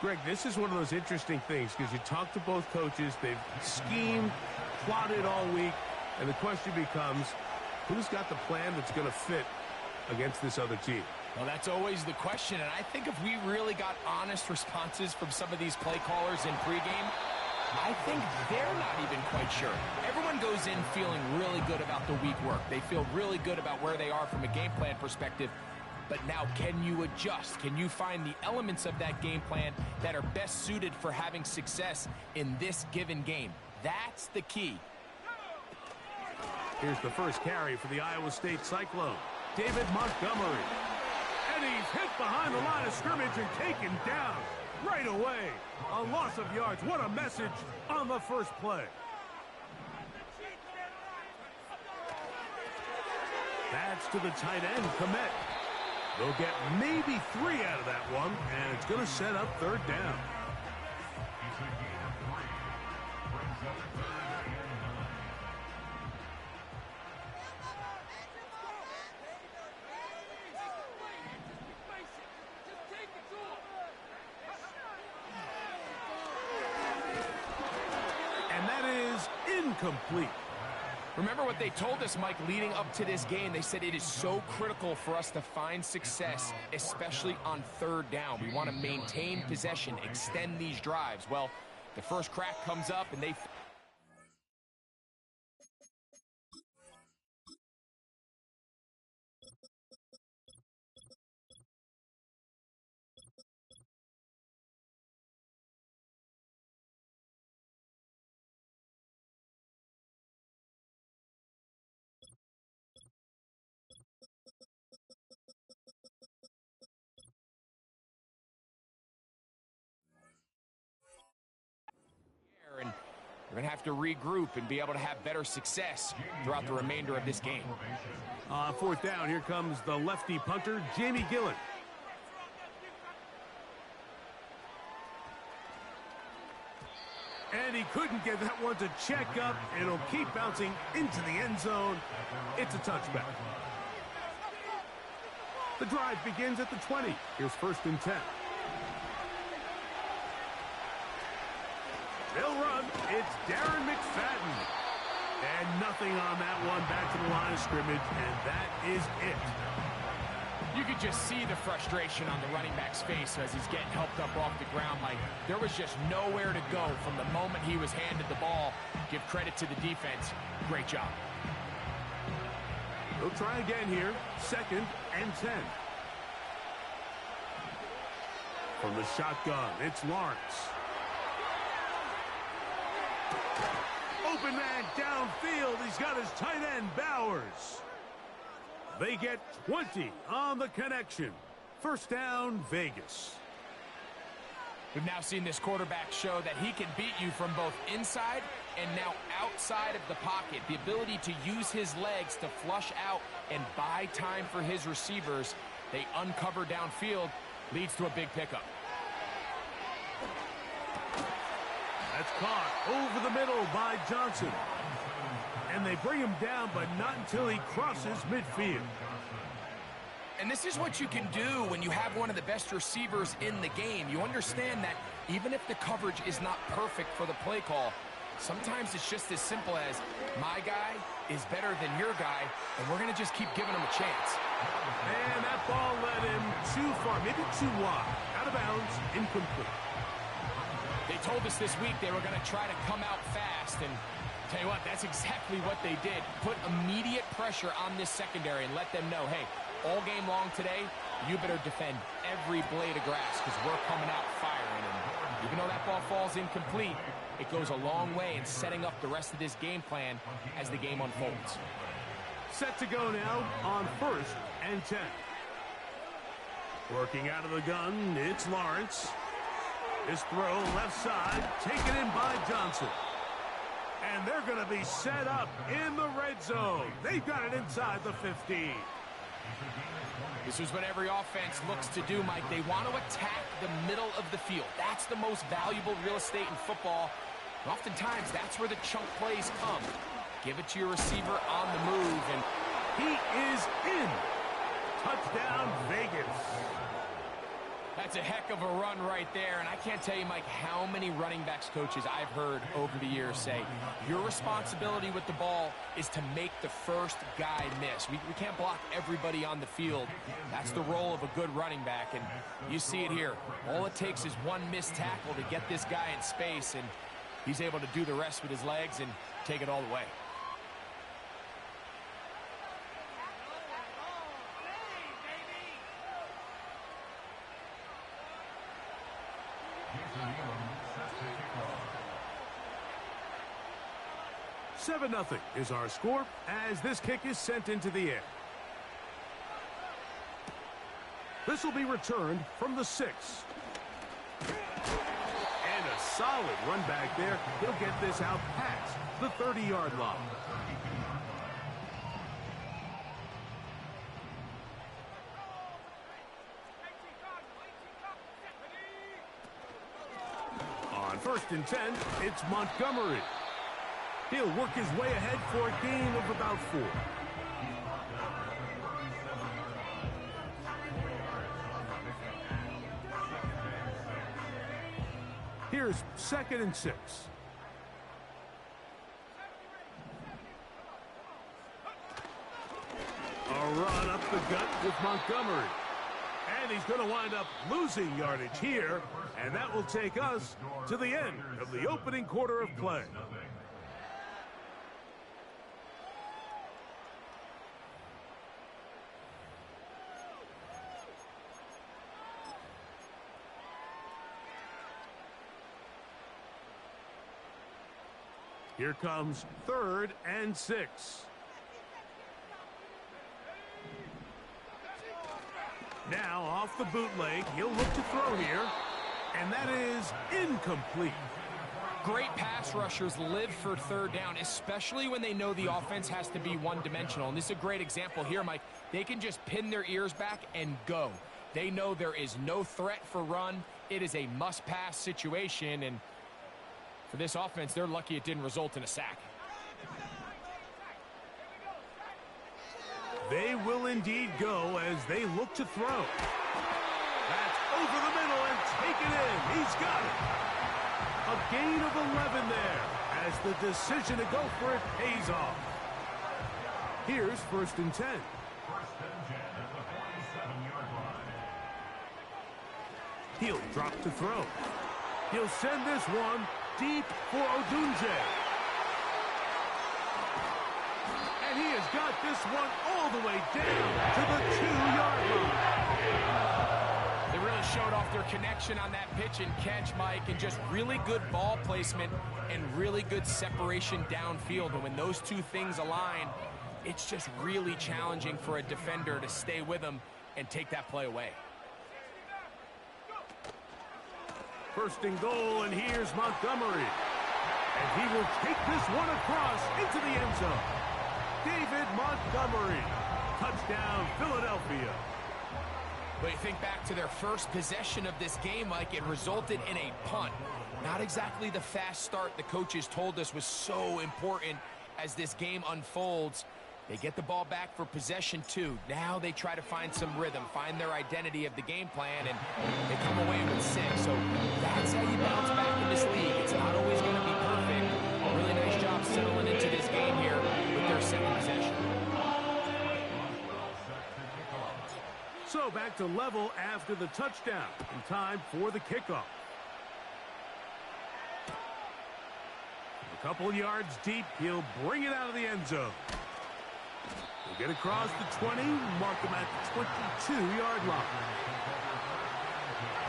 Greg, this is one of those interesting things because you talk to both coaches. They've schemed, plotted all week, and the question becomes, who's got the plan that's going to fit against this other team? Well, that's always the question, and I think if we really got honest responses from some of these play callers in pregame, I think they're not even quite sure. Everyone goes in feeling really good about the week work. They feel really good about where they are from a game plan perspective. But now, can you adjust? Can you find the elements of that game plan that are best suited for having success in this given game? That's the key. Here's the first carry for the Iowa State Cyclone, David Montgomery. And he's hit behind the line of scrimmage and taken down right away. A loss of yards. What a message on the first play. That's to the tight end, Komet. They'll get maybe 3 out of that one, and it's going to set up third down. And that is incomplete. Remember what they told us, Mike, leading up to this game. They said it is so critical for us to find success, especially on third down. We want to maintain possession, extend these drives. Well, the first crack comes up, and they... and we're going to have to regroup and be able to have better success throughout the remainder of this game. Fourth down, here comes the lefty punter, Jamie Gillen. And he couldn't get that one to check up. It'll keep bouncing into the end zone. It's a touchback. The drive begins at the 20. Here's first and 10. They'll run. It's Darren McFadden. And nothing on that one. Back to the line of scrimmage, and that is it. You could just see the frustration on the running back's face as he's getting helped up off the ground. Like, there was just nowhere to go from the moment he was handed the ball. Give credit to the defense. Great job. They'll try again here. Second and 10. From the shotgun, it's Lawrence. Open man downfield. He's got his tight end, Bowers. They get 20 on the connection. First down, Vegas. We've now seen this quarterback show that he can beat you from both inside and now outside of the pocket. The ability to use his legs to flush out and buy time for his receivers. They uncover downfield, leads to a big pickup. That's caught over the middle by Johnson. And they bring him down, but not until he crosses midfield. And this is what you can do when you have one of the best receivers in the game. You understand that even if the coverage is not perfect for the play call, sometimes it's just as simple as, my guy is better than your guy, and we're going to just keep giving him a chance. And that ball led him too far, maybe too wide. Out of bounds, incomplete. They told us this week they were going to try to come out fast, and tell you what, that's exactly what they did. Put immediate pressure on this secondary and let them know, hey, all game long today, you better defend every blade of grass because we're coming out firing. And even though that ball falls incomplete, it goes a long way in setting up the rest of this game plan as the game unfolds. Set to go now on first and 10. Working out of the gun, it's Lawrence. This throw left side, taken in by Johnson. And they're going to be set up in the red zone. They've got it inside the 15. This is what every offense looks to do, Mike. They want to attack the middle of the field. That's the most valuable real estate in football. And oftentimes, that's where the chunk plays come. Give it to your receiver on the move, and he is in. Touchdown, Vegas. That's a heck of a run right there, and I can't tell you, Mike, how many running backs coaches I've heard over the years say, your responsibility with the ball is to make the first guy miss. We can't block everybody on the field. That's the role of a good running back, and you see it here. All it takes is one missed tackle to get this guy in space, and he's able to do the rest with his legs and take it all the way. Seven 0 is our score as this kick is sent into the air. This will be returned from the 6. And a solid run back there. He'll get this out past the 30-yard line. On 1st and 10, it's Montgomery. He'll work his way ahead for a gain of about 4. Here's 2nd and 6. A run up the gut with Montgomery. And he's going to wind up losing yardage here, and that will take us to the end of the opening quarter of play. Here comes 3rd and 6. Now off the bootleg, he'll look to throw here, and that is incomplete. Great pass rushers live for 3rd down, especially when they know the offense has to be one-dimensional. And this is a great example here, Mike. They can just pin their ears back and go. They know there is no threat for run. It is a must-pass situation, and for this offense, they're lucky it didn't result in a sack. They will indeed go as they look to throw. That's over the middle and taken in. He's got it. A gain of 11 there as the decision to go for it pays off. Here's 1st and 10. He'll drop to throw. He'll send this one deep for Odunze. And he has got this one all the way down to the 2-yard line. They really showed off their connection on that pitch and catch, Mike, and just really good ball placement and really good separation downfield. And when those two things align, it's just really challenging for a defender to stay with them and take that play away. 1st and goal, and here's Montgomery. And he will take this one across into the end zone. David Montgomery. Touchdown, Philadelphia. But you think back to their first possession of this game, Mike, it resulted in a punt. Not exactly the fast start the coaches told us was so important as this game unfolds. They get the ball back for possession 2. Now they try to find some rhythm, find their identity of the game plan, and they come away with 6. So that's how you bounce back in this league. It's not always going to be perfect. Really nice job settling into this game here with their 2nd possession. So back to level after the touchdown, and time for the kickoff. A couple yards deep, he'll bring it out of the end zone. He'll get across the 20, mark him at the 22-yard line.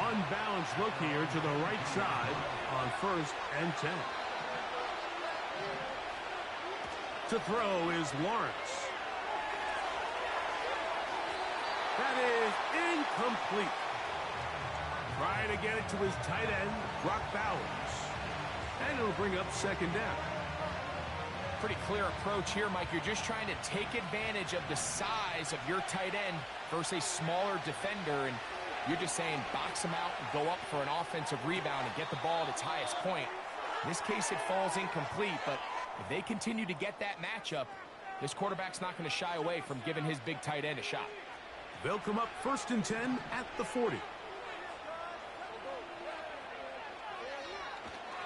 Unbalanced look here to the right side on 1st and 10. To throw is Lawrence. That is incomplete. Trying to get it to his tight end, Brock Bowers. And it'll bring up 2nd down. Pretty clear approach here, Mike. You're just trying to take advantage of the size of your tight end versus a smaller defender, and you're just saying box him out and go up for an offensive rebound and get the ball at its highest point. In this case, it falls incomplete, but if they continue to get that matchup, this quarterback's not going to shy away from giving his big tight end a shot. They'll come up 1st and 10 at the 40.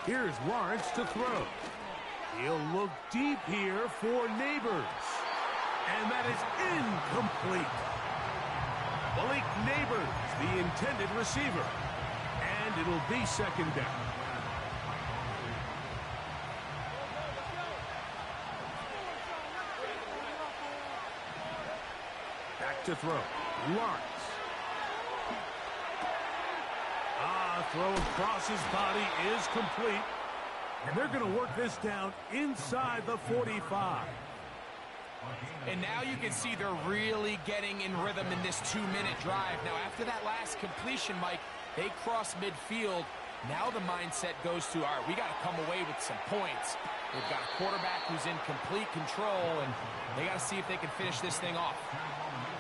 Here's Lawrence to throw. He'll look deep here for Neighbors. And that is incomplete. Malik Neighbors, the intended receiver. And it'll be second down. Back to throw. Lawrence. Throw across his body is complete. And they're going to work this down inside the 45. And now you can see they're really getting in rhythm in this 2-minute drive. Now, after that last completion, Mike, they cross midfield. Now the mindset goes to, all right, we got to come away with some points. They've got a quarterback who's in complete control, and they got to see if they can finish this thing off.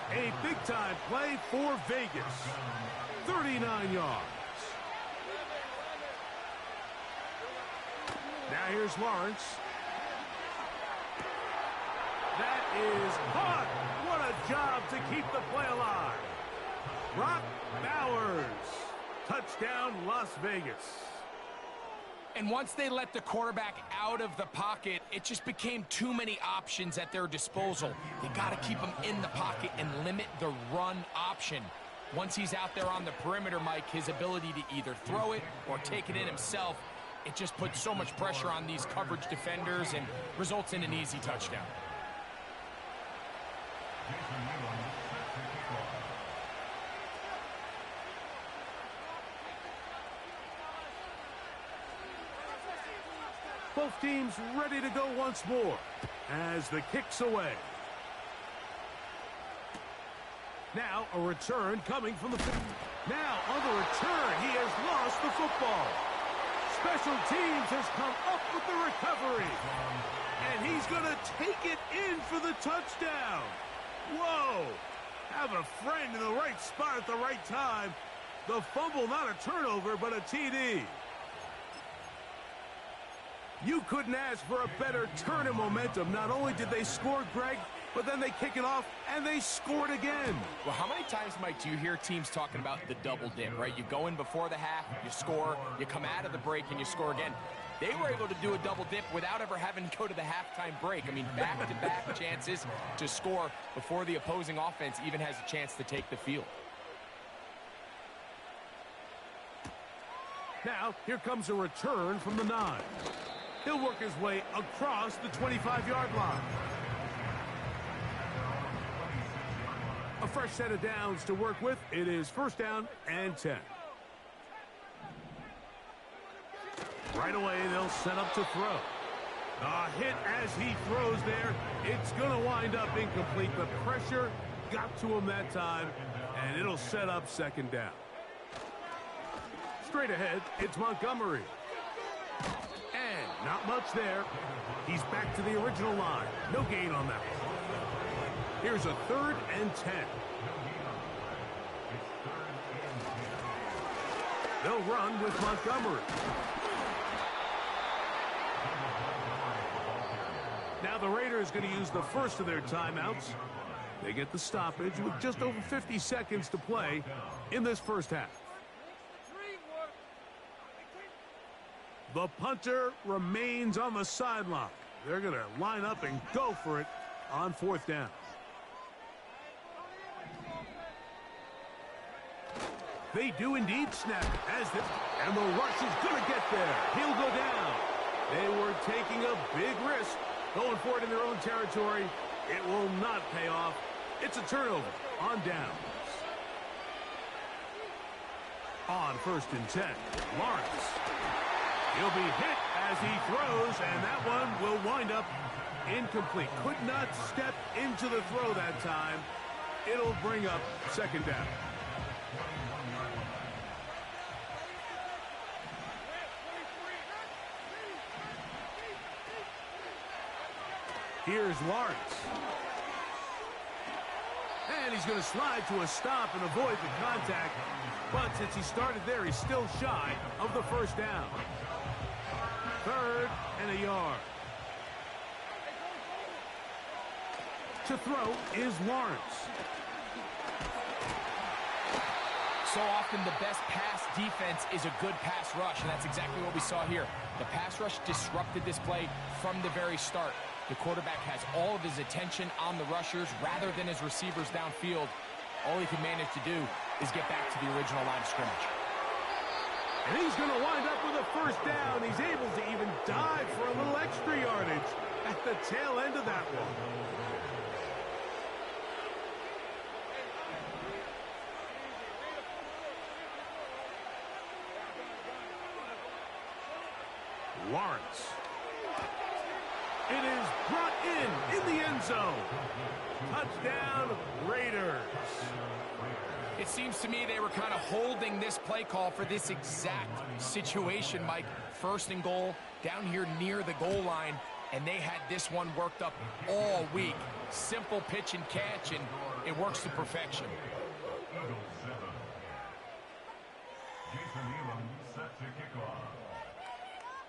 A big-time play for Vegas. 39 yards. Now here's Lawrence. That is caught. What a job to keep the play alive. Brock Bowers. Touchdown, Las Vegas. And once they let the quarterback out of the pocket, it just became too many options at their disposal. They got to keep him in the pocket and limit the run option. Once he's out there on the perimeter, Mike, his ability to either throw it or take it in himself, it just puts so much pressure on these coverage defenders and results in an easy touchdown. Both teams ready to go once more as the kick's away. Now a return coming from the... Now on the return, he has lost the football. Special teams has come up with the recovery. And he's going to take it in for the touchdown. Whoa. Have a friend in the right spot at the right time. The fumble, not a turnover, but a TD. You couldn't ask for a better turn in momentum. Not only did they score, Greg, but then they kick it off, and they scored again. Well, how many times, Mike, do you hear teams talking about the double dip, right? You go in before the half, you score, you come out of the break, and you score again. They were able to do a double dip without ever having to go to the halftime break. I mean, back-to-back chances to score before the opposing offense even has a chance to take the field. Now, here comes a return from the 9. He'll work his way across the 25-yard line. A fresh set of downs to work with. It is first down and 10. Right away, they'll set up to throw. A hit as he throws there. It's going to wind up incomplete. The pressure got to him that time, and it'll set up second down. Straight ahead, it's Montgomery. And not much there. He's back to the original line. No gain on that one. Here's a 3rd and 10. They'll run with Montgomery. Now the Raiders going to use the first of their timeouts. They get the stoppage with just over 50 seconds to play in this first half. The punter remains on the sideline. They're going to line up and go for it on 4th down. They do indeed snap as this, and the rush is going to get there. He'll go down. They were taking a big risk going for it in their own territory. It will not pay off. It's a turnover on downs. On 1st and 10, Lawrence. He'll be hit as he throws, and that one will wind up incomplete. Could not step into the throw that time. It'll bring up second down. Here's Lawrence. And he's going to slide to a stop and avoid the contact. But since he started there, he's still shy of the first down. 3rd and a yard. To throw is Lawrence. So often the best pass defense is a good pass rush, and that's exactly what we saw here. The pass rush disrupted this play from the very start. The quarterback has all of his attention on the rushers rather than his receivers downfield. All he can manage to do is get back to the original line of scrimmage. And he's going to wind up with a first down. He's able to even dive for a little extra yardage at the tail end of that one. Lawrence. It is brought in the end zone. Touchdown, Raiders. It seems to me they were kind of holding this play call for this exact situation, Mike. First and goal, down here near the goal line, and they had this one worked up all week. Simple pitch and catch, and it works to perfection.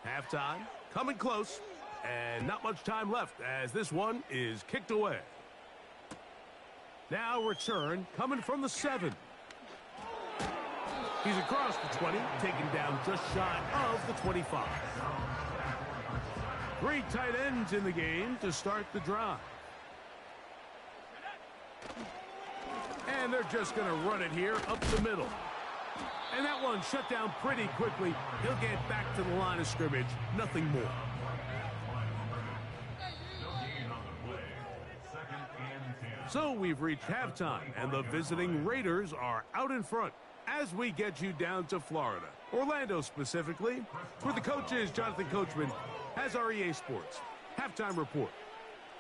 Halftime, coming close, and not much time left as this one is kicked away. Now return coming from the 7. He's across the 20, taken down just shy of the 25. 3 tight ends in the game to start the drive. And they're just going to run it here up the middle. And that one shut down pretty quickly. He'll get back to the line of scrimmage. Nothing more. So we've reached halftime, and the visiting Raiders are out in front as we get you down to Florida. Orlando specifically, where the coach is Jonathan Coachman, has our EA Sports halftime report.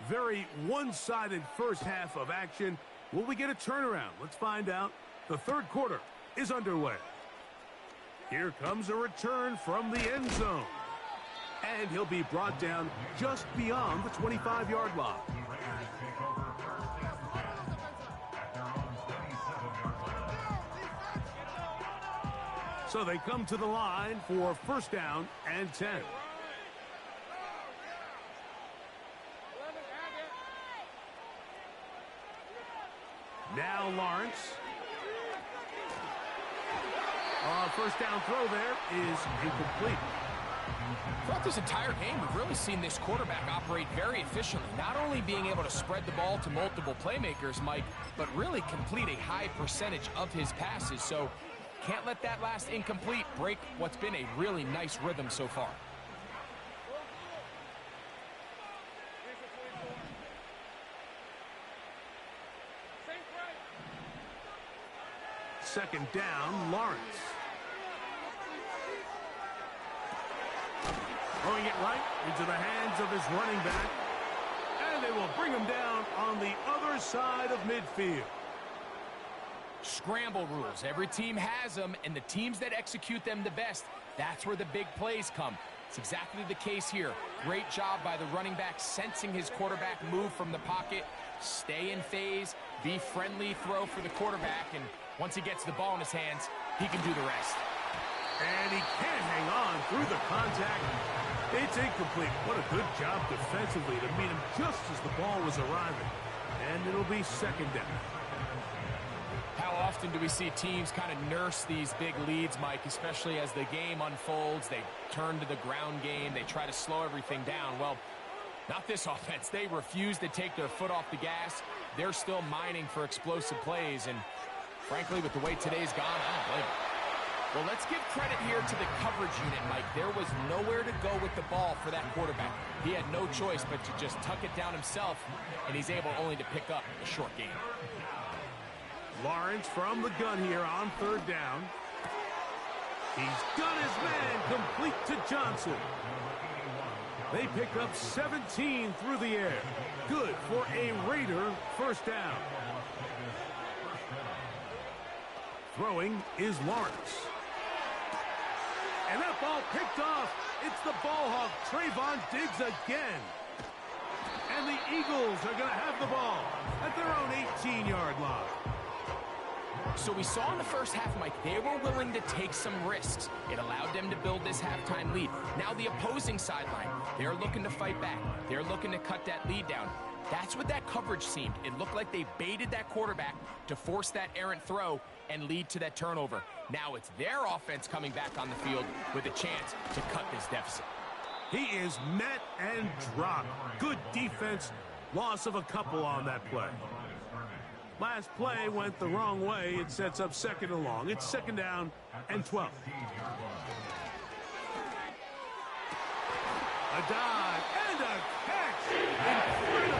Very one-sided first half of action. Will we get a turnaround? Let's find out. The third quarter is underway. Here comes a return from the end zone. And he'll be brought down just beyond the 25-yard line. So they come to the line for first down and 10. Now Lawrence. First down throw there is incomplete. Throughout this entire game, we've really seen this quarterback operate very efficiently, not only being able to spread the ball to multiple playmakers, Mike, but really complete a high percentage of his passes. So can't let that last incomplete break what's been a really nice rhythm so far. Second down, Lawrence. Throwing it right into the hands of his running back. And they will bring him down on the other side of midfield. Scramble rules. Every team has them, and the teams that execute them the best, that's where the big plays come. It's exactly the case here. Great job by the running back sensing his quarterback move from the pocket. Stay in phase, be friendly, throw for the quarterback, and once he gets the ball in his hands, he can do the rest. And he can't hang on through the contact. It's incomplete. What a good job defensively to meet him just as the ball was arriving. And it'll be second down. How often do we see teams kind of nurse these big leads, Mike, especially as the game unfolds? They turn to the ground game. They try to slow everything down. Well, not this offense. They refuse to take their foot off the gas. They're still mining for explosive plays. And frankly, with the way today's gone, I don't blame them. Well, let's give credit here to the coverage unit, Mike. There was nowhere to go with the ball for that quarterback. He had no choice but to just tuck it down himself, and he's able only to pick up a short gain. Lawrence from the gun here on third down. He's got his man complete to Johnson. They pick up 17 through the air. Good for a Raider first down. Throwing is Lawrence. And that ball picked off. It's the ball hawk, Trayvon Diggs again. And the Eagles are going to have the ball at their own 18-yard line. So we saw in the first half, Mike, they were willing to take some risks. It allowed them to build this halftime lead. Now the opposing sideline, they're looking to fight back. They're looking to cut that lead down. That's what that coverage seemed. It looked like they baited that quarterback to force that errant throw and lead to that turnover. Now it's their offense coming back on the field with a chance to cut this deficit. He is met and dropped. Good defense. Loss of a couple on that play. Last play went the wrong way. It sets up second and long. It's second down and 12. A dive and a catch. Incredible.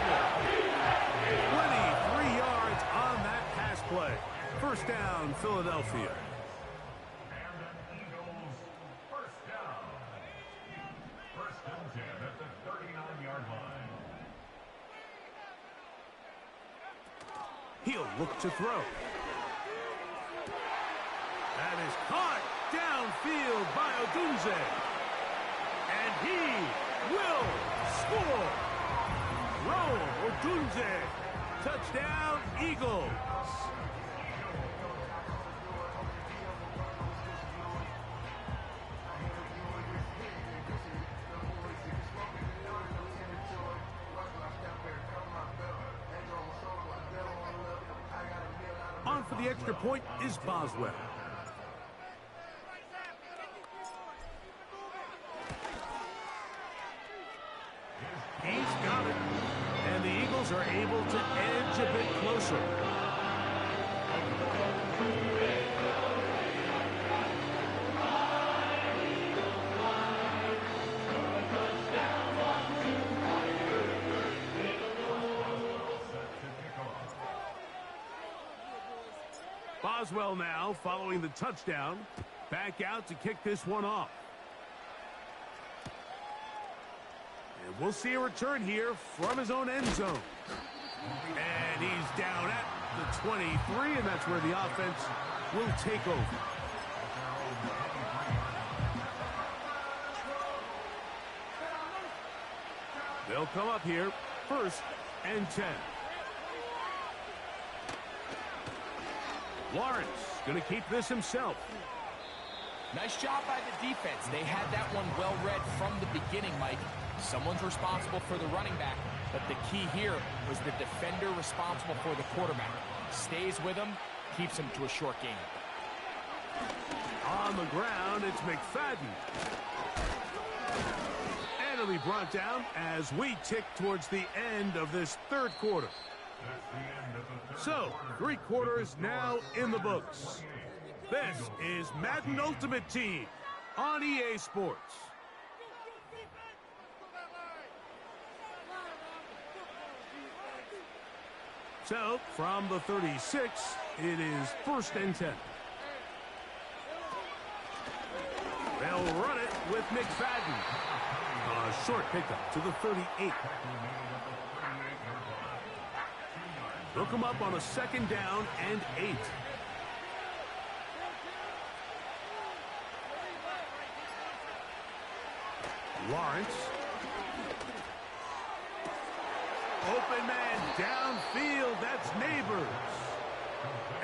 23 yards on that pass play. First down, Philadelphia. He'll look to throw. That is caught downfield by Odunze. And he will score. Rome Odunze. Touchdown, Eagles. On for the extra point is Boswell. He's got it. And the Eagles are able to edge a bit closer. Boswell now following the touchdown. Back out to kick this one off. And we'll see a return here from his own end zone. And he's down at the 23, and that's where the offense will take over. They'll come up here, first and 10. Lawrence going to keep this himself. Nice job by the defense. They had that one well read from the beginning, Mike. Someone's responsible for the running back, but the key here was the defender responsible for the quarterback. Stays with him, keeps him to a short game. On the ground, it's McFadden. And it'll be brought down as we tick towards the end of this third quarter. So, 3 quarters now in the books. This is Madden Ultimate Team on EA Sports. So, from the 36, it is first and 10. They'll run it with McFadden. A short pickup to the 38. They'll come up on a second down and 8. Lawrence. Open man downfield. That's Neighbors.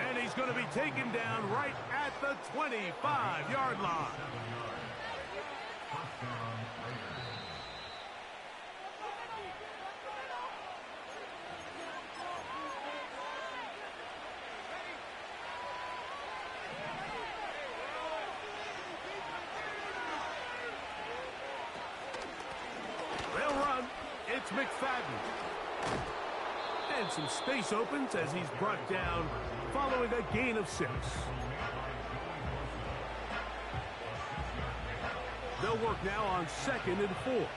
And he's going to be taken down right at the 25-yard line. They'll run. It's McFadden. And some space opens as he's brought down following a gain of 6. They'll work now on second and 4.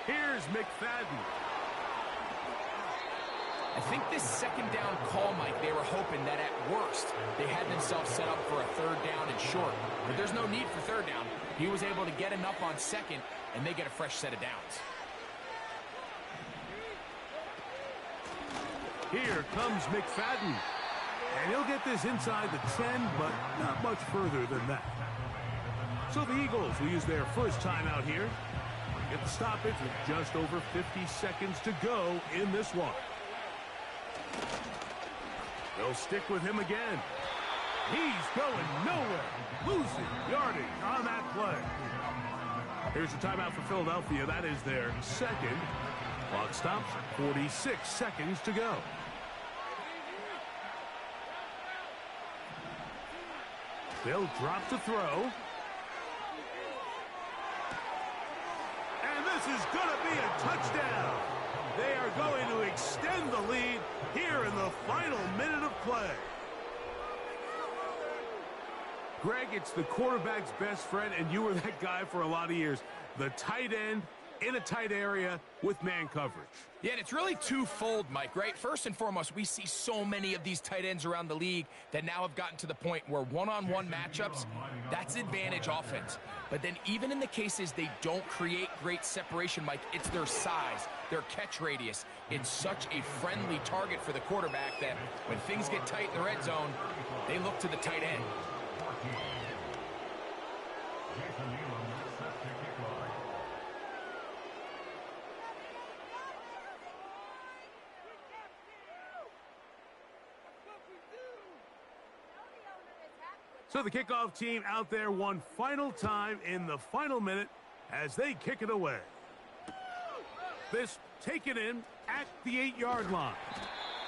Here's McFadden. I think this second down call, Mike, they were hoping that at worst they had themselves set up for a third down and short. But there's no need for third down. He was able to get enough on second, and they get a fresh set of downs. Here comes McFadden. And he'll get this inside the 10, but not much further than that. So the Eagles will use their first timeout here. Get the stoppage with just over 50 seconds to go in this one. They'll stick with him again. He's going nowhere. Losing yardage on that play. Here's a timeout for Philadelphia. That is their second. Clock stops. 46 seconds to go. They'll drop to throw. And this is going to be a touchdown. They are going to extend the lead here in the final minute of play. Greg, it's the quarterback's best friend, and you were that guy for a lot of years. The tight end in a tight area with man coverage. Yeah, and it's really twofold, Mike, right? First and foremost, we see so many of these tight ends around the league that now have gotten to the point where one-on-one matchups, that's advantage offense. But then even in the cases they don't create great separation, Mike, it's their size, their catch radius. It's such a friendly target for the quarterback that when things get tight in the red zone, they look to the tight end. So the kickoff team out there one final time in the final minute as they kick it away. This taken in at the 8-yard line.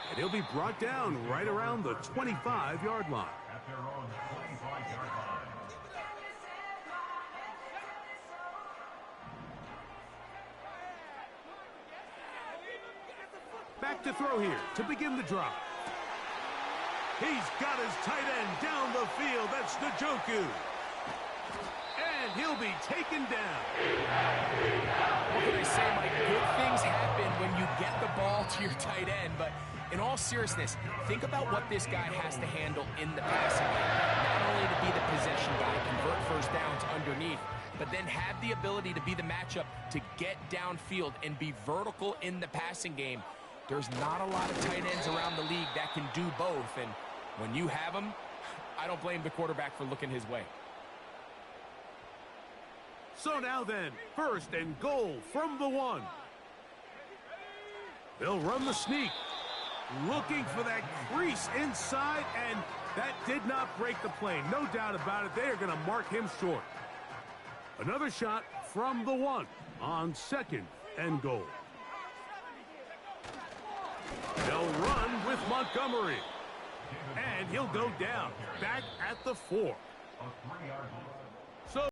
And he'll be brought down right around the 25-yard line. Back to throw here to begin the drop. He's got his tight end down the field. That's Njoku. And he'll be taken down. What can I say, Mike? Good things happen when you get the ball to your tight end. But in all seriousness, think about what this guy has to handle in the passing game. Not only to be the possession guy, convert first downs underneath, but then have the ability to be the matchup to get downfield and be vertical in the passing game. There's not a lot of tight ends around the league that can do both. And when you have them, I don't blame the quarterback for looking his way. So now then, first and goal from the 1. They'll run the sneak. Looking for that crease inside, and that did not break the play. No doubt about it. They are going to mark him short. Another shot from the 1 on second and goal. They'll run with Montgomery. And he'll go down back at the 4.